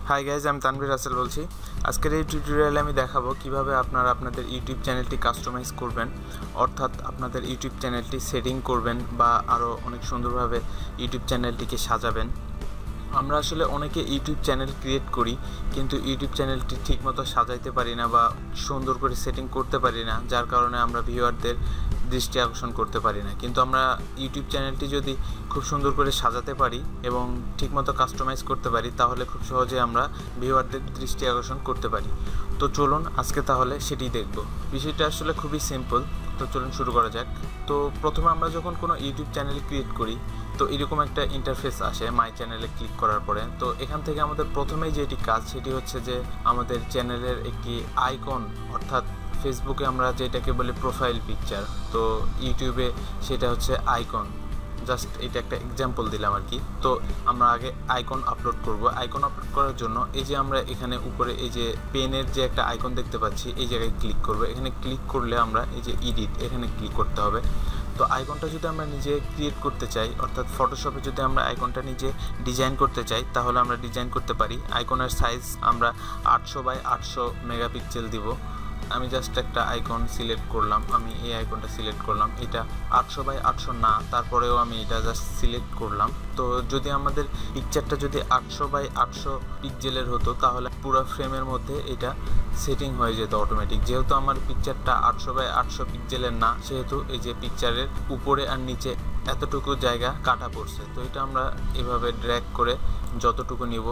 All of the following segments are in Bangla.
হাই গাইজ, আমি তানভীর রাসেল বলছি। আজকের এই টিউটোরিয়ালে আমি দেখাবো কিভাবে আপনারা আপনাদের ইউটিউব চ্যানেলটি কাস্টমাইজ করবেন, অর্থাৎ আপনাদের ইউটিউব চ্যানেলটি সেটিং করবেন বা আরও অনেক সুন্দরভাবে ইউটিউব চ্যানেলটিকে সাজাবেন। আমরা আসলে অনেকে ইউটিউব চ্যানেল ক্রিয়েট করি, কিন্তু ইউটিউব চ্যানেলটি ঠিকমতো সাজাইতে পারি না বা সুন্দর করে সেটিং করতে পারি না, যার কারণে আমরা ভিউয়ারদের দৃষ্টি আকর্ষণ করতে পারি না। কিন্তু আমরা ইউটিউব চ্যানেলটি যদি খুব সুন্দর করে সাজাতে পারি এবং ঠিকমতো কাস্টমাইজ করতে পারি, তাহলে খুব সহজে আমরা ভিউয়ারদের দৃষ্টি আকর্ষণ করতে পারি। তো চলুন আজকে তাহলে সেটি দেখব। বিষয়টা আসলে খুবই সিম্পল, তো চলুন শুরু করা যাক। তো প্রথমে আমরা যখন কোনো ইউটিউব চ্যানেল ক্রিয়েট করি, তো এরকম একটা ইন্টারফেস আসে মাই চ্যানেলে ক্লিক করার পরে। তো এখান থেকে আমাদের প্রথমেই যেটি কাজ সেটি হচ্ছে যে আমাদের চ্যানেলের একটি আইকন, অর্থাৎ ফেসবুকে আমরা যেটাকে বলি প্রোফাইল পিকচার, তো ইউটিউবে সেটা হচ্ছে আইকন। জাস্ট এটা একটা এক্সাম্পল দিলাম আর কি। তো আমরা আগে আইকন আপলোড করব। আইকন আপলোড করার জন্য এই যে আমরা এখানে উপরে এই যে পেনের যে একটা আইকন দেখতে পাচ্ছি, এই জায়গায় ক্লিক করব। এখানে ক্লিক করলে আমরা এই যে এডিট, এখানে ক্লিক করতে হবে। তো আইকনটা যদি আমরা নিজে ক্রিয়েট করতে চাই, অর্থাৎ ফটোশপে যদি আমরা আইকনটা নিজে ডিজাইন করতে চাই, তাহলে আমরা ডিজাইন করতে পারি। আইকনের সাইজ আমরা 800x800 মেগাপিক্সেল দিব। আমি জাস্ট একটা আইকন সিলেক্ট করলাম, আমি এই আইকনটা সিলেক্ট করলাম। এটা 800x800 না, তারপরেও আমি এটা জাস্ট সিলেক্ট করলাম। তো যদি আমাদের পিকচারটা যদি 800x800 পিক্সেলের হতো, তাহলে পুরো ফ্রেমের মধ্যে এটা সেটিং হয়ে যেত অটোমেটিক। যেহেতু আমার পিকচারটা 800x800 পিক্সেলের না, সেহেতু এই যে পিকচারের উপরে আর নিচে এতটুকু জায়গা কাটা পড়ছে। তো এটা আমরা এভাবে ড্র্যাগ করে যতটুকু নিব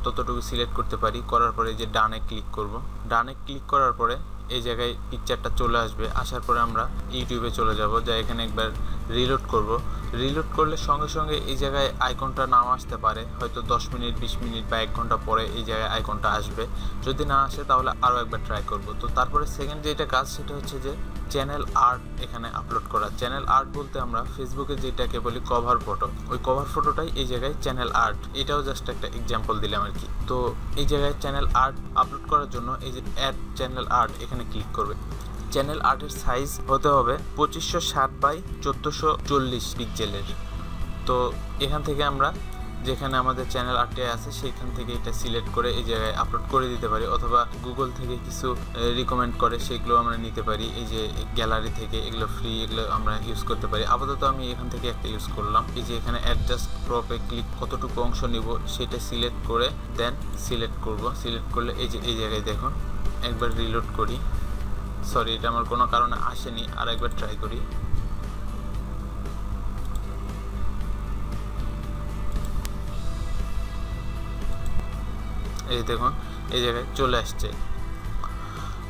ততটুকু সিলেক্ট করতে পারি। করার পরে যে ডানে ক্লিক করব। ডানে ক্লিক করার পরে এই জায়গায় পিকচারটা চলে আসবে। আসার পরে আমরা ইউটিউবে চলে যাব, যা এখানে একবার রিলোড করব। রিলোড করলে সঙ্গে সঙ্গে এই জায়গায় আইকনটা নাও আসতে পারে, হয়তো 10 মিনিট 20 মিনিট বা 1 ঘন্টা পরে এই জায়গায় আইকনটা আসবে। যদি না আসে তাহলে আরও একবার ট্রাই করব। তো তারপরে সেকেন্ড যেটা কাজ সেটা হচ্ছে যে চ্যানেল আর্ট এখানে আপলোড করা। চ্যানেল আর্ট বলতে আমরা ফেসবুকে যেটাকে বলি কভার ফটো, ওই কভার ফটোটাই এই জায়গায় চ্যানেল আর্ট। এটাও জাস্ট একটা এক্সাম্পল দিলাম আর কি। তো এই জায়গায় চ্যানেল আর্ট আপলোড করার জন্য এই যে অ্যাড চ্যানেল আর্ট এখানে ক্লিক করবে। চ্যানেল আর্টের সাইজ হতে হবে 2560x1440 পিক্সেলের। তো এখান থেকে আমরা যেখানে আমাদের চ্যানেল আর্টে আছে সেইখান থেকে এটা সিলেক্ট করে এই জায়গায় আপলোড করে দিতে পারি, অথবা গুগল থেকে কিছু রিকমেন্ড করে সেগুলো আমরা নিতে পারি। এই যে গ্যালারি থেকে এগুলো ফ্রি, এগুলো আমরা ইউজ করতে পারি। আপাতত আমি এখান থেকে একটা ইউজ করলাম। এই যে এখানে অ্যাডজাস্ট ক্রপে ক্লিক, কতটুকু অংশ নিব সেটা সিলেক্ট করে দেন সিলেক্ট করব। সিলেক্ট করলে এই যে এই জায়গায় দেখুন, একবার রিলোড করি। সরি, এটা আমার কোনো কারণে আসেনি, আর একবার ট্রাই করি। এই দেখুন এই জায়গায় চলে আসছে।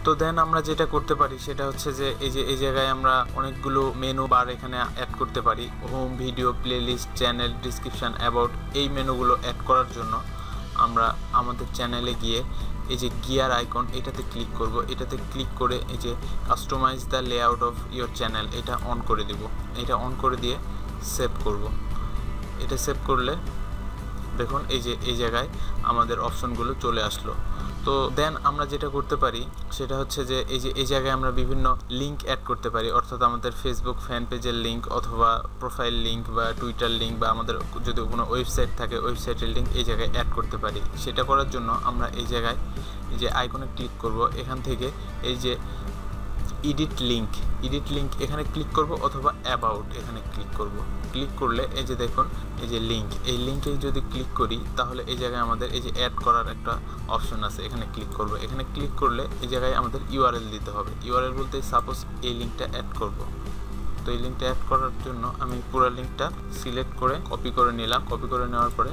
তো দেন আমরা যেটা করতে পারি সেটা হচ্ছে যে এই জায়গায় আমরা অনেকগুলো মেনু বার এখানে অ্যাড করতে পারি। Home, video, playlist, channel, description, about, এই মেনুগুলো অ্যাড করার জন্য আমরা আমাদের চ্যানেলে গিয়ে এই যে গিয়ার আইকন, এটাতে ক্লিক করব। এটাতে ক্লিক করে এই যে customise the layout of your channel, এটা অন করে দেব। এটা অন করে দিয়ে সেভ করব। এটা সেভ করলে দেখুন এই যে এই জায়গায় আমাদের অপশনগুলো চলে আসলো। তো দেন আমরা যেটা করতে পারি সেটা হচ্ছে যে এই জায়গায় আমরা বিভিন্ন লিঙ্ক অ্যাড করতে পারি, অর্থাৎ আমাদের ফেসবুক ফ্যান পেজের লিঙ্ক, অথবা প্রোফাইল লিঙ্ক, বা টুইটার লিঙ্ক, বা আমাদের যদি কোনো ওয়েবসাইট থাকে ওয়েবসাইটের লিঙ্ক এই জায়গায় অ্যাড করতে পারি। সেটা করার জন্য আমরা এই জায়গায় এই যে আইকনে ক্লিক করব। এখান থেকে এই যে এডিট লিঙ্ক এখানে ক্লিক করব, অথবা অ্যাবাউট এখানে ক্লিক করব। ক্লিক করলে এই যে দেখুন এই যে লিঙ্ক, এই লিঙ্কে যদি ক্লিক করি তাহলে এই জায়গায় আমাদের এই যে অ্যাড করার একটা অপশন আছে, এখানে ক্লিক করব। এখানে ক্লিক করলে এই জায়গায় আমাদের ইউআরএল দিতে হবে। ইউআরএল বলতে সাপোজ এই লিঙ্কটা অ্যাড করব। তো এই লিঙ্কটা অ্যাড করার জন্য আমি পুরো লিঙ্কটা সিলেক্ট করে কপি করে নিলাম। কপি করে নেওয়ার পরে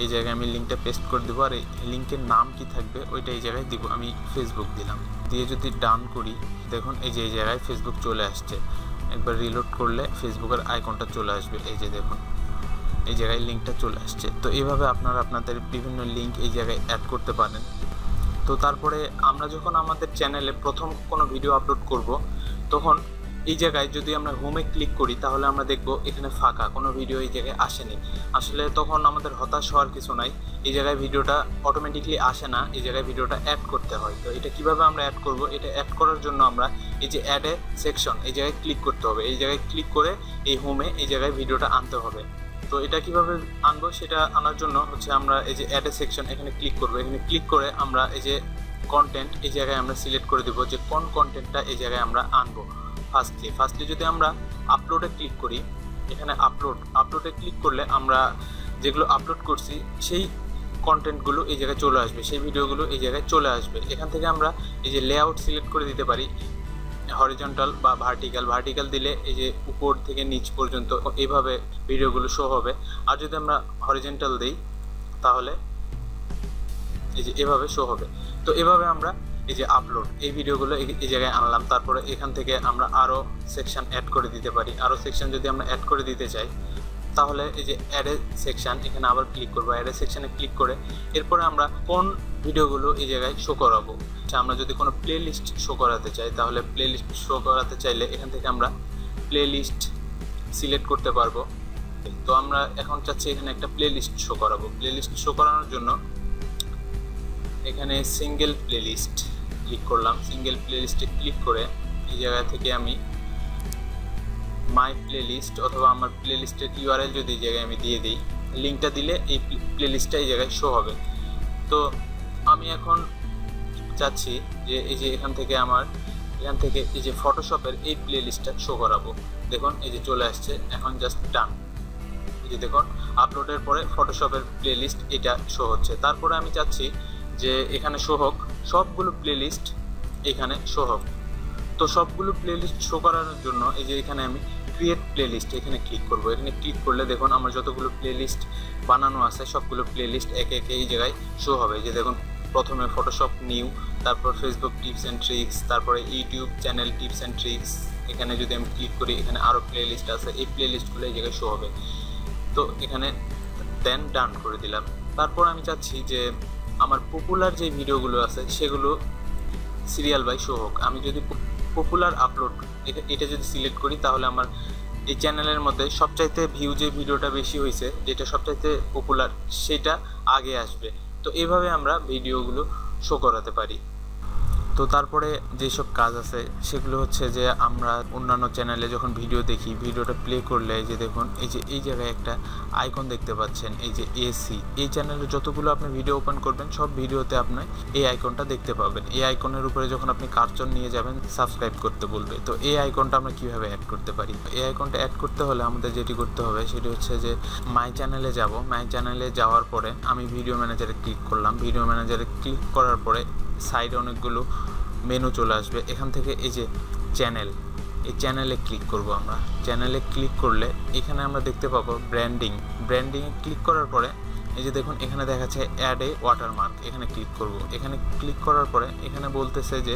এই জায়গায় আমি লিঙ্কটা পেস্ট করে দেবো, আর এই লিঙ্কের নাম কি থাকবে ওইটা এই জায়গায় দিব। আমি ফেসবুক দিলাম, দিয়ে যদি ডান করি দেখুন এই যে এই জায়গায় ফেসবুক চলে আসছে। একবার রিলোড করলে ফেসবুকের আইকনটা চলে আসবে। এই যে দেখুন এই জায়গায় লিঙ্কটা চলে আসছে। তো এইভাবে আপনারা আপনাদের বিভিন্ন লিঙ্ক এই জায়গায় অ্যাড করতে পারেন। তো তারপরে আমরা যখন আমাদের চ্যানেলে প্রথম কোনো ভিডিও আপলোড করব, তখন এই জায়গায় যদি আমরা হোমে ক্লিক করি তাহলে আমরা দেখব এখানে ফাঁকা, কোনো ভিডিও এই জায়গায় আসেনি। আসলে তখন আমাদের হতাশ হওয়ার কিছু নাই। এই জায়গায় ভিডিওটা অটোমেটিকলি আসে না, এই জায়গায় ভিডিওটা অ্যাড করতে হয়। তো এটা কিভাবে আমরা অ্যাড করব? এটা অ্যাড করার জন্য আমরা এই যে অ্যাড এ সেকশন এই জায়গায় ক্লিক করতে হবে। এই জায়গায় ক্লিক করে এই হোমে এই জায়গায় ভিডিওটা আনতে হবে। তো এটা কিভাবে আনবো সেটা আনার জন্য হচ্ছে আমরা এই যে অ্যাড এ সেকশন এখানে ক্লিক করব। এখানে ক্লিক করে আমরা এই যে কন্টেন্ট এই জায়গায় আমরা সিলেক্ট করে দেব যে কোন কন্টেন্টটা এই জায়গায় আমরা আনবো। ফার্স্টলি যদি আমরা আপলোডে ক্লিক করি, এখানে আপলোডে ক্লিক করলে আমরা যেগুলো আপলোড করছি সেই কন্টেন্টগুলো এই জায়গায় চলে আসবে, সেই ভিডিওগুলো এই জায়গায় চলে আসবে। এখান থেকে আমরা এই যে লেআউট সিলেক্ট করে দিতে পারি, হরিজন্টাল বা ভার্টিক্যাল দিলে এই যে উপর থেকে নিচ পর্যন্ত এইভাবে ভিডিওগুলো শো হবে। আর যদি আমরা হরিজন্টাল দিই তাহলে এই যে এভাবে শো হবে। তো এভাবে আমরা এই যে আপলোড এই ভিডিওগুলো এই জায়গায় আনলাম। তারপরে এখান থেকে আমরা আরও সেকশন অ্যাড করে দিতে পারি। আরও সেকশন যদি আমরা অ্যাড করে দিতে চাই তাহলে এই যে অ্যাড এ সেকশন এখানে আবার ক্লিক করবো। অ্যাড এ সেকশনে ক্লিক করে এরপরে আমরা কোন ভিডিওগুলো এই জায়গায় শো করাবো। আমরা যদি কোনো প্লে লিস্ট শো করাতে চাই তাহলে প্লে লিস্ট শো করাতে চাইলে এখান থেকে আমরা প্লে লিস্ট সিলেক্ট করতে পারবো। তো আমরা এখন চাচ্ছি এখানে একটা প্লে লিস্ট শো করাবো। প্লে লিস্ট শো করানোর জন্য এখানে সিঙ্গেল প্লে লিস্ট ক্লিক করলাম। সিঙ্গেল প্লে লিস্টে ক্লিক করে এই জায়গা থেকে আমি মাই প্লে লিস্ট অথবা আমার প্লে লিস্টের ইউআরএল যদি এই জায়গায় আমি দিয়ে দিই, লিঙ্কটা দিলে এই প্লে লিস্টটা এই জায়গায় শো হবে। তো আমি এখন চাচ্ছি যে এই যে এখান থেকে এই যে ফটোশপের এই প্লে লিস্টটা শো করাবো। দেখুন এই যে চলে আসছে, এখন জাস্ট ডান। এই যে দেখুন আপলোডের পরে ফটোশপের প্লে লিস্ট এটা শো হচ্ছে। তারপরে আমি চাচ্ছি যে এখানে শো হোক সবগুলো প্লে লিস্ট, এখানে শো হোক। তো সবগুলো প্লে লিস্ট শো করানোর জন্য এই যে এখানে আমি ক্রিয়েট প্লে লিস্ট এখানে ক্লিক করব। এখানে ক্লিক করলে দেখুন আমার যতগুলো প্লে লিস্ট বানানো আছে সবগুলো প্লে লিস্ট একে একে এই জায়গায় শো হবে। যে দেখুন প্রথমে ফটোশপ নিউ, তারপর ফেসবুক টিপস অ্যান্ড ট্রিক্স, তারপরে YouTube channel tips and tricks. এখানে যদি আমি ক্লিক করি এখানে আরও প্লে লিস্ট আছে, এই প্লে লিস্টগুলো এই জায়গায় শো হবে। তো এখানে দেন ডান করে দিলাম। তারপর আমি চাচ্ছি যে আমার পপুলার যে ভিডিওগুলো আছে সেগুলো সিরিয়াল বাই শো হোক। আমি যদি পপুলার আপলোড এটা যদি সিলেক্ট করি তাহলে আমার এই চ্যানেলের মধ্যে সবচাইতে ভিউ যে ভিডিওটা বেশি হয়েছে, যেটা সবচাইতে পপুলার সেটা আগে আসবে। তো এইভাবে আমরা ভিডিওগুলো শো করাতে পারি। তো তারপরে যেসব কাজ আছে সেগুলো হচ্ছে যে আমরা অন্যান্য চ্যানেলে যখন ভিডিও দেখি, ভিডিওটা প্লে করলে যে দেখুন এই যে এই জায়গায় একটা আইকন দেখতে পাচ্ছেন, এই যে এসি। এই চ্যানেলে যতগুলো আপনি ভিডিও ওপেন করবেন সব ভিডিওতে আপনি এই আইকনটা দেখতে পাবেন। এই আইকনের উপরে যখন আপনি কার্সর নিয়ে যাবেন সাবস্ক্রাইব করতে বলবে। তো এই আইকনটা আমরা কিভাবে অ্যাড করতে পারি? এই আইকনটা অ্যাড করতে হলে আমাদের যেটি করতে হবে সেটি হচ্ছে যে মাই চ্যানেলে যাব। মাই চ্যানেলে যাওয়ার পরে আমি ভিডিও ম্যানেজারে ক্লিক করলাম। ভিডিও ম্যানেজারে ক্লিক করার পরে সাইডে অনেকগুলো মেনু চলে আসবে। এখান থেকে এই যে চ্যানেল, এই চ্যানেলে ক্লিক করব। আমরা চ্যানেলে ক্লিক করলে এখানে আমরা দেখতে পাবো ব্র্যান্ডিংয়ে ক্লিক করার পরে এই যে দেখুন এখানে দেখাচ্ছে অ্যাড এ ওয়াটারমার্ক, এখানে ক্লিক করব। এখানে ক্লিক করার পরে এখানে বলতেছে যে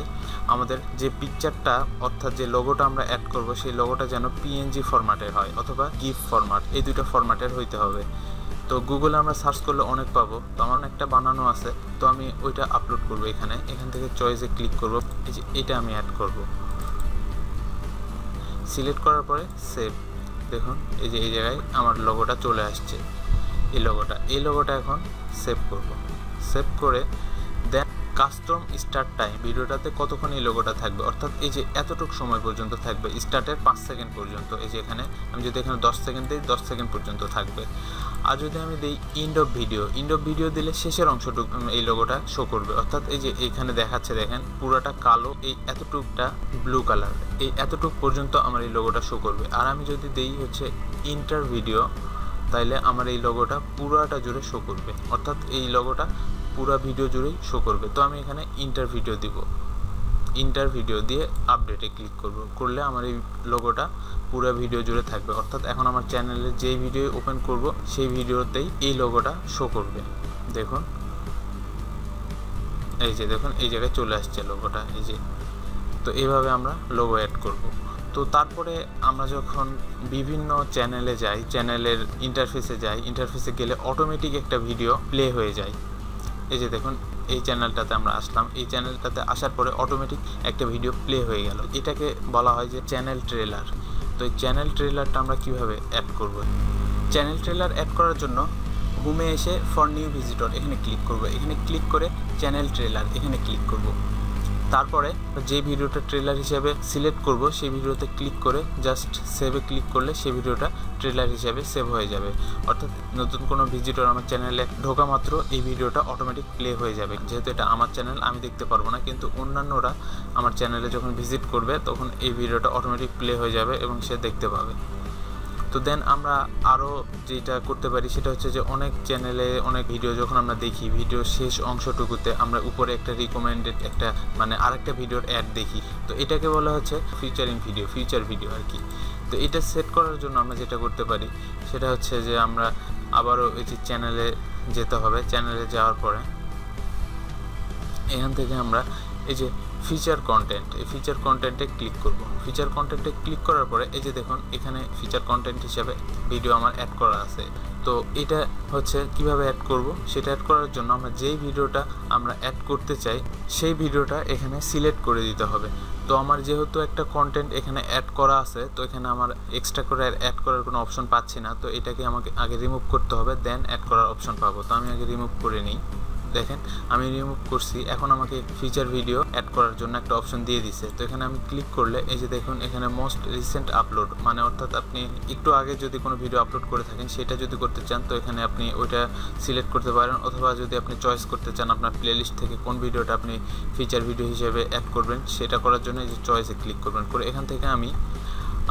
আমাদের যে পিকচারটা অর্থাৎ যে লোগোটা আমরা অ্যাড করব সেই লোগোটা যেন পিএনজি ফরম্যাটের হয় অথবা গিফ ফরম্যাট, এই দুটো ফরম্যাটের হইতে হবে। তো গুগলে আমরা সার্চ করলে অনেক পাবো। তো আমার একটা বানানো আছে, তো আমি ওইটা আপলোড করব। এখান থেকে চয়েসে ক্লিক করব। এই যে এটা আমি অ্যাড করব। সিলেক্ট করার পরে সেভ। দেখুন এই যে এই জায়গায় আমার লোগোটা চলে আসছে। এই লোগোটা এখন সেভ করব। সেভ করে দেন কাস্টম স্টার্ট টাইম, ভিডিওটাতে কতক্ষণ এই লোগোটা থাকবে, অর্থাৎ এই যে এতটুকু সময় পর্যন্ত থাকবে, স্টার্টের 5 সেকেন্ড পর্যন্ত। এই যে এখানে আমি যদি এখানে 10 সেকেন্ড দিই 10 সেকেন্ড পর্যন্ত থাকবে। আর যদি আমি দিই ইন্ড অফ ভিডিও দিলে শেষের অংশটুকু এই লোগোটা শো করবে। অর্থাৎ এই যে এইখানে দেখাচ্ছে দেখেন পুরোটা কালো, এই এতটুকটা ব্লু কালার, এই এতটুকু পর্যন্ত আমার এই লোগোটা শো করবে। আর আমি যদি দিই হচ্ছে ইন্টার ভিডিও, তাইলে আমার এই লোগোটা পুরোটা জুড়ে শো করবে, অর্থাৎ এই লোগোটা পুরো ভিডিও জুড়েই শো করবে। তো আমি এখানে ইন্টার ভিডিও দিব। ইন্টার ভিডিও দিয়ে আপডেটে ক্লিক করলে আমার এই লোগোটা পুরো ভিডিও জুড়ে থাকবে। অর্থাৎ এখন আমার চ্যানেলে যেই ভিডিও ওপেন করব সেই ভিডিওতেই এই লোগোটা শো করবে। দেখুন এই যে দেখুন এই জায়গায় চলে আসছে লোগোটা, এই যে। তো এইভাবে আমরা লোগো অ্যাড করব। তো তারপরে আমরা যখন বিভিন্ন চ্যানেলে যাই, চ্যানেলের ইন্টারফেসে গেলে অটোমেটিক একটা ভিডিও প্লে হয়ে যায়। এই যে দেখুন এই চ্যানেলটাতে আমরা আসলাম, এই চ্যানেলটাতে আসার পরে অটোমেটিক একটা ভিডিও প্লে হয়ে গেল। এটাকে বলা হয় যে চ্যানেল ট্রেলার। তো এই চ্যানেল ট্রেলারটা আমরা কিভাবে অ্যাড করব? চ্যানেল ট্রেলার অ্যাড করার জন্য হোমে এসে ফর নিউ ভিজিটর এখানে ক্লিক করব। এখানে ক্লিক করে চ্যানেল ট্রেলার এখানে ক্লিক করব। তারপরে যে ভিডিওটা ট্রেলার হিসেবে সিলেক্ট করব সেই ভিডিওতে ক্লিক করে জাস্ট সেভে ক্লিক করলে সেই ভিডিওটা ট্রেলার হিসেবে সেভ হয়ে যাবে। অর্থাৎ নতুন কোনো ভিজিটর আমার চ্যানেলে ঢোকা মাত্র এই ভিডিওটা অটোমেটিক প্লে হয়ে যাবে। যেহেতু এটা আমার চ্যানেল, আমি দেখতে পারবো না, কিন্তু অন্যান্যরা আমার চ্যানেলে যখন ভিজিট করবে তখন এই ভিডিওটা অটোমেটিক প্লে হয়ে যাবে এবং সে দেখতে পাবে। তো দেন আমরা আরও যেটা করতে পারি সেটা হচ্ছে যে অনেক চ্যানেলে অনেক ভিডিও যখন আমরা দেখি, ভিডিওর শেষ অংশটুকুতে আমরা উপরে একটা রিকমেন্ডেড একটা আরেকটা ভিডিওর অ্যাড দেখি। তো এটাকে বলা হচ্ছে ফিউচার ভিডিও আর কি। তো এটা সেট করার জন্য আমরা যেটা করতে পারি সেটা হচ্ছে যে আমরা আবারও এই যে চ্যানেলে যেতে হবে। চ্যানেলে যাওয়ার পরে এখান থেকে আমরা এই যে ফিচার কন্টেন্ট, এই ফিচার কন্টেন্টে ক্লিক করব। ফিচার কন্টেন্টে ক্লিক করার পরে এই যে দেখুন এখানে ফিচার কন্টেন্ট হিসেবে ভিডিও আমার অ্যাড করা আছে। তো এটা হচ্ছে কিভাবে অ্যাড করব, সেটা অ্যাড করার জন্য আমরা যেই ভিডিওটা আমরা অ্যাড করতে চাই সেই ভিডিওটা এখানে সিলেক্ট করে দিতে হবে। তো আমার যেহেতু একটা কন্টেন্ট এখানে অ্যাড করা আছে, তো এখানে আমার এক্সট্রা করে অ্যাড করার কোনো অপশন পাচ্ছি না। তো এটাকে আমাকে আগে রিমুভ করতে হবে, দেন অ্যাড করার অপশন পাবো। তো আমি আগে রিমুভ করে নিই। দেখেন আমি রিমুভ করছি, এখন আমাকে ফিচার ভিডিও অ্যাড করার জন্য একটা অপশন দিয়ে দিছে। তো এখানে আমি ক্লিক করলে এই যে দেখুন এখানে মোস্ট রিসেন্ট আপলোড, অর্থাৎ আপনি একটু আগে যদি কোনো ভিডিও আপলোড করে থাকেন সেটা যদি করতে চান তো এখানে আপনি ওইটা সিলেক্ট করতে পারেন, অথবা যদি আপনি চয়েস করতে চান আপনার প্লেলিস্ট থেকে কোন ভিডিওটা আপনি ফিচার ভিডিও হিসেবে অ্যাড করবেন, সেটা করার জন্য এই যে চয়েসে ক্লিক করবেন। করে এখান থেকে আমি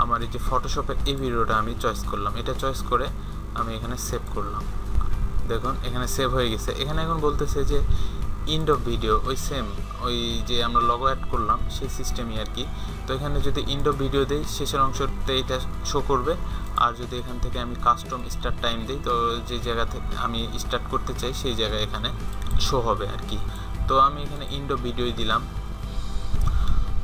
আমার এই যে ফটোশপের এই ভিডিওটা আমি চয়েস করলাম। এটা চয়েস করে আমি এখানে সেভ করলাম। দেখুন এখানে সেভ হয়ে গেছে। এখানে এখন বলতেছে যে এন্ড অফ ভিডিও, ওই যে আমরা লগো অ্যাড করলাম সেই সিস্টেমই আর কি। তো এখানে যদি এন্ড অফ ভিডিও দিই শেষের অংশতে এটা শো করবে, আর যদি এখান থেকে আমি কাস্টম স্টার্ট টাইম দিই তো যে জায়গা থেকে আমি স্টার্ট করতে চাই সেই জায়গায় এখানে শো হবে আর কি। তো আমি এখানে এন্ড অফ ভিডিওই দিলাম।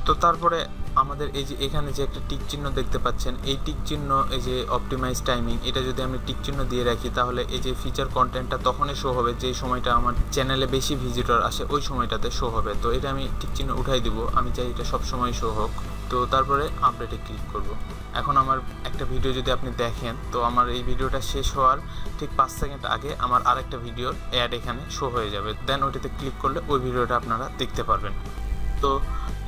তো তারপরে আমাদের এই যে এখানে যে একটা টিক চিহ্ন দেখতে পাচ্ছেন, এই টিক চিহ্ন, এই যে অপটিমাইজ টাইমিং, এটা যদি আমি টিক চিহ্ন দিয়ে রাখি তাহলে এই যে ফিচার কন্টেন্টটা তখনই শো হবে যেই সময়টা আমার চ্যানেলে বেশি ভিজিটর আসে, ওই সময়টাতে শো হবে। তো এটা আমি টিক চিহ্ন উঠাই দিব, আমি চাই এটা সবসময় শো হোক। তো তারপরে আপডেটে ক্লিক করব। এখন আমার একটা ভিডিও যদি আপনি দেখেন তো আমার এই ভিডিওটা শেষ হওয়ার ঠিক 5 সেকেন্ড আগে আমার আরেকটা ভিডিওর অ্যাড এখানে শো হয়ে যাবে। দেন ওইটাতে ক্লিক করলে ওই ভিডিওটা আপনারা দেখতে পারবেন। তো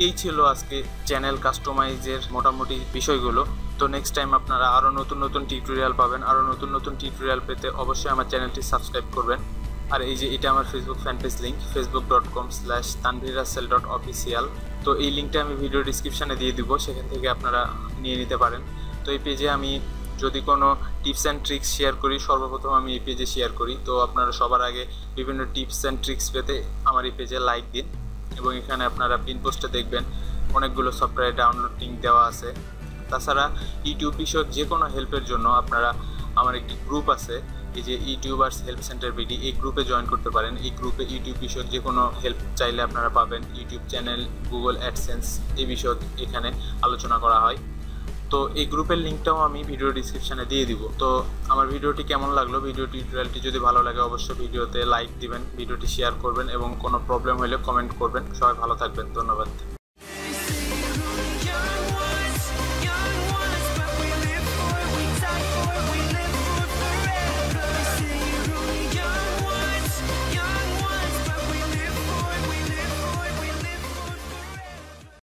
এই ছিল আজকে চ্যানেল কাস্টমাইজের মোটামুটি বিষয়গুলো। তো নেক্সট টাইম আপনারা আরও নতুন টিউটোরিয়াল পাবেন। আরও নতুন টিউটোরিয়াল পেতে অবশ্যই আমার চ্যানেলটি সাবস্ক্রাইব করবেন। আর এই যে এটা আমার Facebook fan page link, facebook.com/tanvirrussell.official। তো এই লিঙ্কটা আমি ভিডিও ডিসক্রিপশানে দিয়ে দিব, সেখান থেকে আপনারা নিয়ে নিতে পারেন। তো এই পেজে আমি যদি কোনো টিপস অ্যান্ড ট্রিক্স শেয়ার করি, সর্বপ্রথম আমি এই পেজে শেয়ার করি। তো আপনারা সবার আগে বিভিন্ন টিপস অ্যান্ড ট্রিক্স পেতে আমার এই পেজে লাইক দিন, এবং এখানে আপনারা পিন পোস্টে দেখবেন অনেকগুলো সফটওয়্যার ডাউনলোড লিঙ্ক দেওয়া আছে। তাছাড়া ইউটিউব বিষয়ক যে কোনো হেল্পের জন্য আপনারা আমার একটি গ্রুপ আছে, এই যে ইউটিউবার্স হেল্প সেন্টার বিডি, এই গ্রুপে জয়েন করতে পারেন। এই গ্রুপে ইউটিউব বিষয়ক যে কোনো হেল্প চাইলে আপনারা পাবেন। ইউটিউব চ্যানেল, গুগল অ্যাডসেন্স এই বিষয়ক এখানে আলোচনা করা হয়। তো এই গ্রুপের লিঙ্কটাও আমি ভিডিও ডিসক্রিপশানে দিয়ে দিব। তো আমার ভিডিওটি কেমন লাগলো, ভিডিও টিউটোরিয়ালটি যদি ভালো লাগে অবশ্যই ভিডিওতে লাইক দিবেন, ভিডিওটি শেয়ার করবেন, এবং কোনো প্রবলেম হলে কমেন্ট করবেন। সবাই ভালো থাকবেন, ধন্যবাদ।